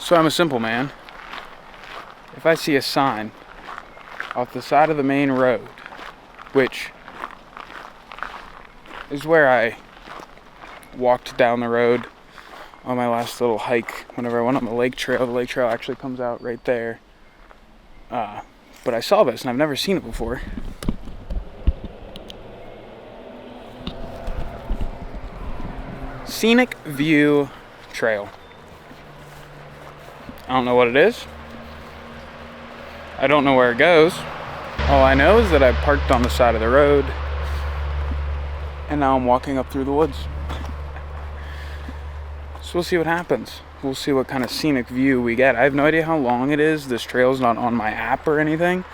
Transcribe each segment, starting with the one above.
So I'm a simple man. If I see a sign off the side of the main road, which is where I walked down the road on my last little hike whenever I went on the lake trail. The lake trail actually comes out right there. But I saw this and I've never seen it before. Scenic View Trail. I don't know what it is. I don't know where it goes. All I know is that I parked on the side of the road and now I'm walking up through the woods. So we'll see what happens. We'll see what kind of scenic view we get. I have no idea how long it is. This trail's not on my app or anything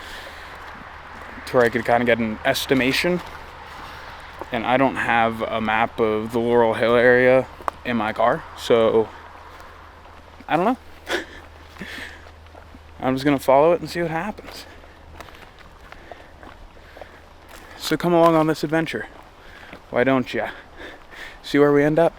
to where I could kind of get an estimation. And I don't have a map of the Laurel Hill area in my car, so I don't know. I'm just gonna follow it and see what happens. So come along on this adventure. Why don't ya? See where we end up?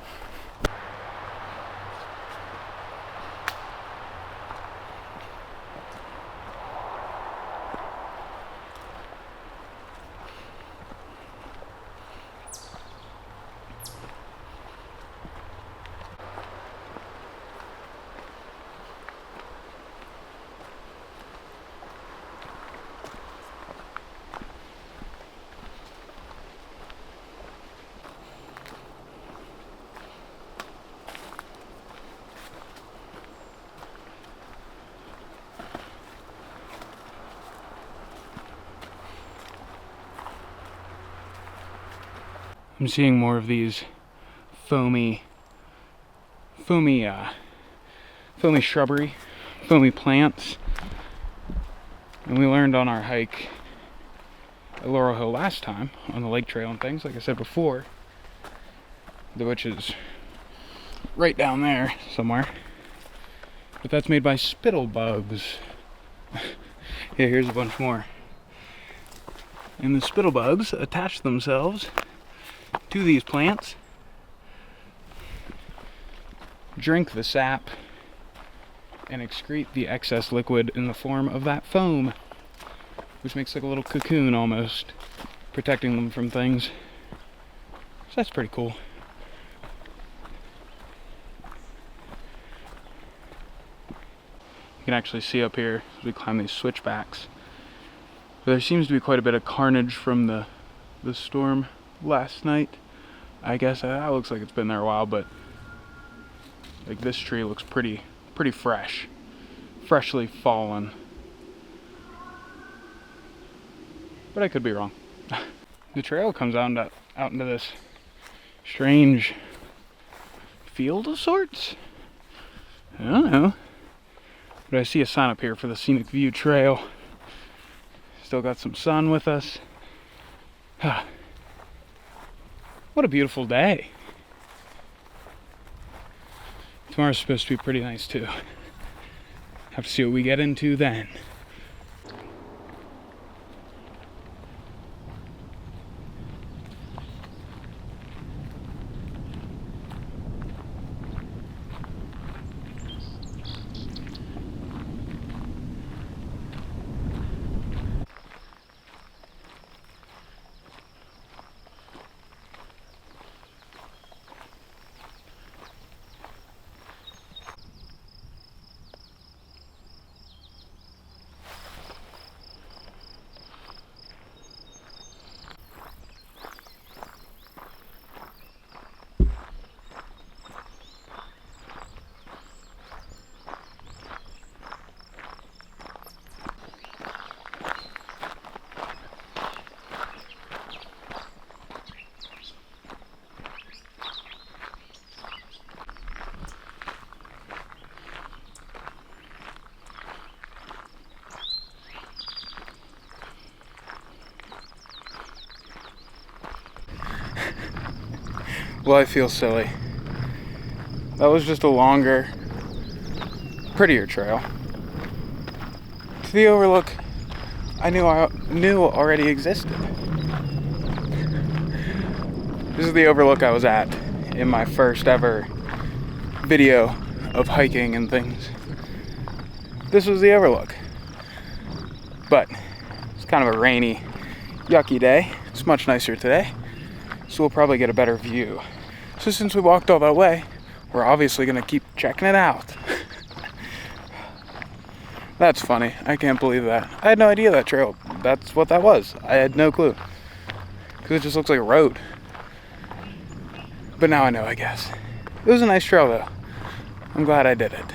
I'm seeing more of these foamy shrubbery, foamy plants. And we learned on our hike at Laurel Hill last time on the lake trail and things, like I said before, which is right down there somewhere. But that's made by spittle bugs. Yeah, here's a bunch more. And the spittle bugs attach themselves to these plants, drink the sap, and excrete the excess liquid in the form of that foam, which makes like a little cocoon almost, protecting them from things. So that's pretty cool. You can actually see up here as we climb these switchbacks. But there seems to be quite a bit of carnage from the storm last night. I guess that looks like it's been there a while, but like this tree looks pretty freshly fallen. But I could be wrong. The trail comes out into this strange field of sorts. I don't know. But I see a sign up here for the Scenic View Trail. Still got some sun with us. What a beautiful day. Tomorrow's supposed to be pretty nice too. Have to see what we get into then. Well, I feel silly. That was just a longer, prettier trail. To the overlook I knew already existed. This is the overlook I was at in my first ever video of hiking and things. this was the overlook. But it's kind of a rainy, yucky day. It's much nicer today, so we'll probably get a better view. So since we walked all that way, we're obviously gonna keep checking it out. That's funny. I can't believe that. I had no idea that trail, that's what that was. I had no clue. Because it just looks like a road. But now I know, I guess. It was a nice trail though. I'm glad I did it.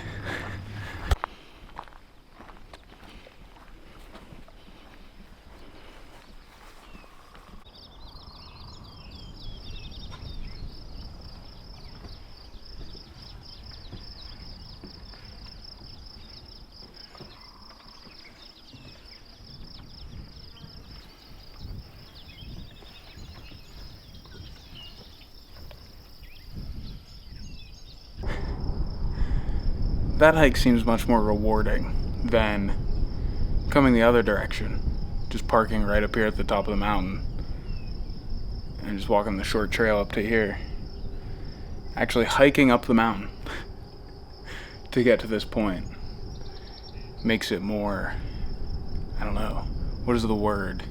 That hike seems much more rewarding than coming the other direction. Just parking right up here at the top of the mountain and just walking the short trail up to here. Actually hiking up the mountain to get to this point makes it more, I don't know, what is the word?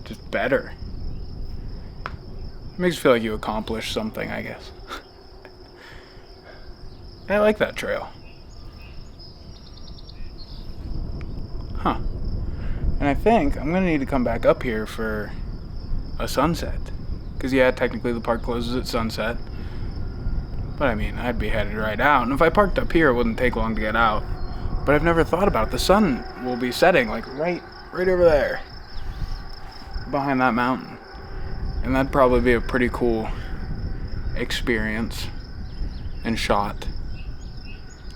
Just better. It makes you feel like you accomplished something, I guess. I like that trail. Huh. And I think I'm gonna need to come back up here for a sunset. Because yeah, technically the park closes at sunset. But I mean, I'd be headed right out. And if I parked up here, it wouldn't take long to get out. But I've never thought about it. The sun will be setting like right over there. Behind that mountain. And that'd probably be a pretty cool experience and shot,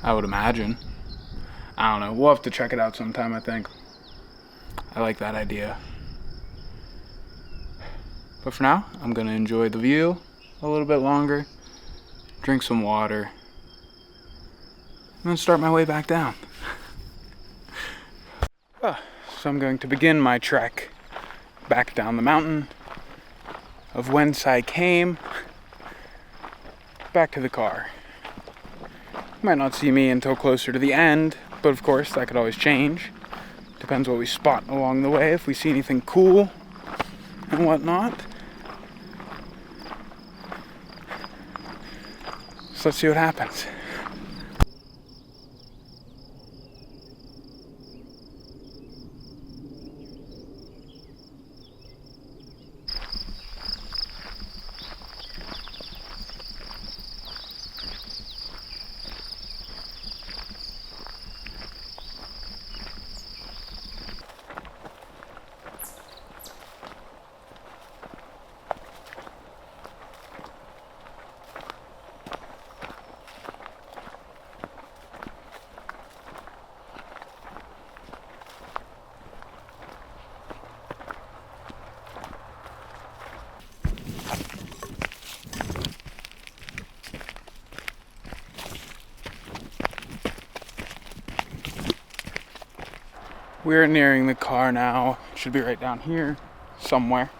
I would imagine. I don't know. We'll have to check it out sometime, I think. I like that idea. But for now, I'm going to enjoy the view a little bit longer, drink some water, and then start my way back down. So I'm going to begin my trek back down the mountain of whence I came, back to the car. You might not see me until closer to the end, but of course that could always change. Depends what we spot along the way, if we see anything cool and whatnot. So let's see what happens. We're nearing the car now. It should be right down here somewhere.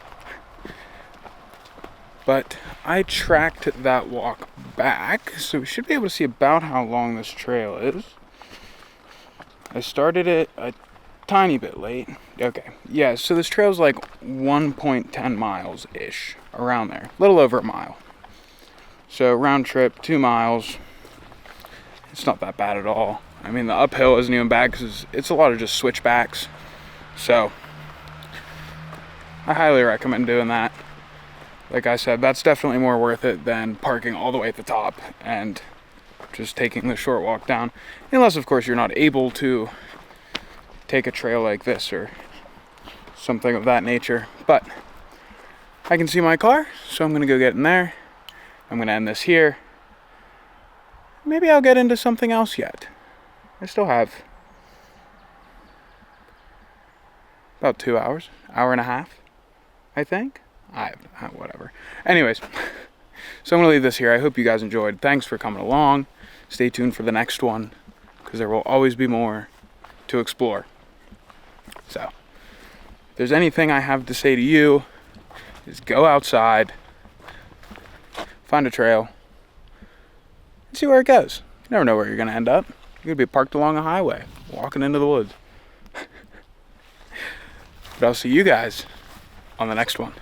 But I tracked that walk back, so we should be able to see about how long this trail is. I started it a tiny bit late. Okay, yeah, so this trail's like 1.10 miles-ish, around there. A little over a mile. So round trip, 2 miles. It's not that bad at all. I mean, the uphill isn't even bad because it's a lot of just switchbacks. So I highly recommend doing that. Like I said, that's definitely more worth it than parking all the way at the top and just taking the short walk down. Unless, of course, you're not able to take a trail like this or something of that nature. But I can see my car, so I'm going to go get in there. I'm going to end this here. Maybe I'll get into something else yet. I still have about 2 hours, hour and a half, I think. Whatever. Anyways, so I'm going to leave this here. I hope you guys enjoyed. Thanks for coming along. Stay tuned for the next one, because there will always be more to explore. So, if there's anything I have to say to you, is go outside, find a trail, and see where it goes. You never know where you're going to end up. could be parked along a highway, walking into the woods. But I'll see you guys on the next one.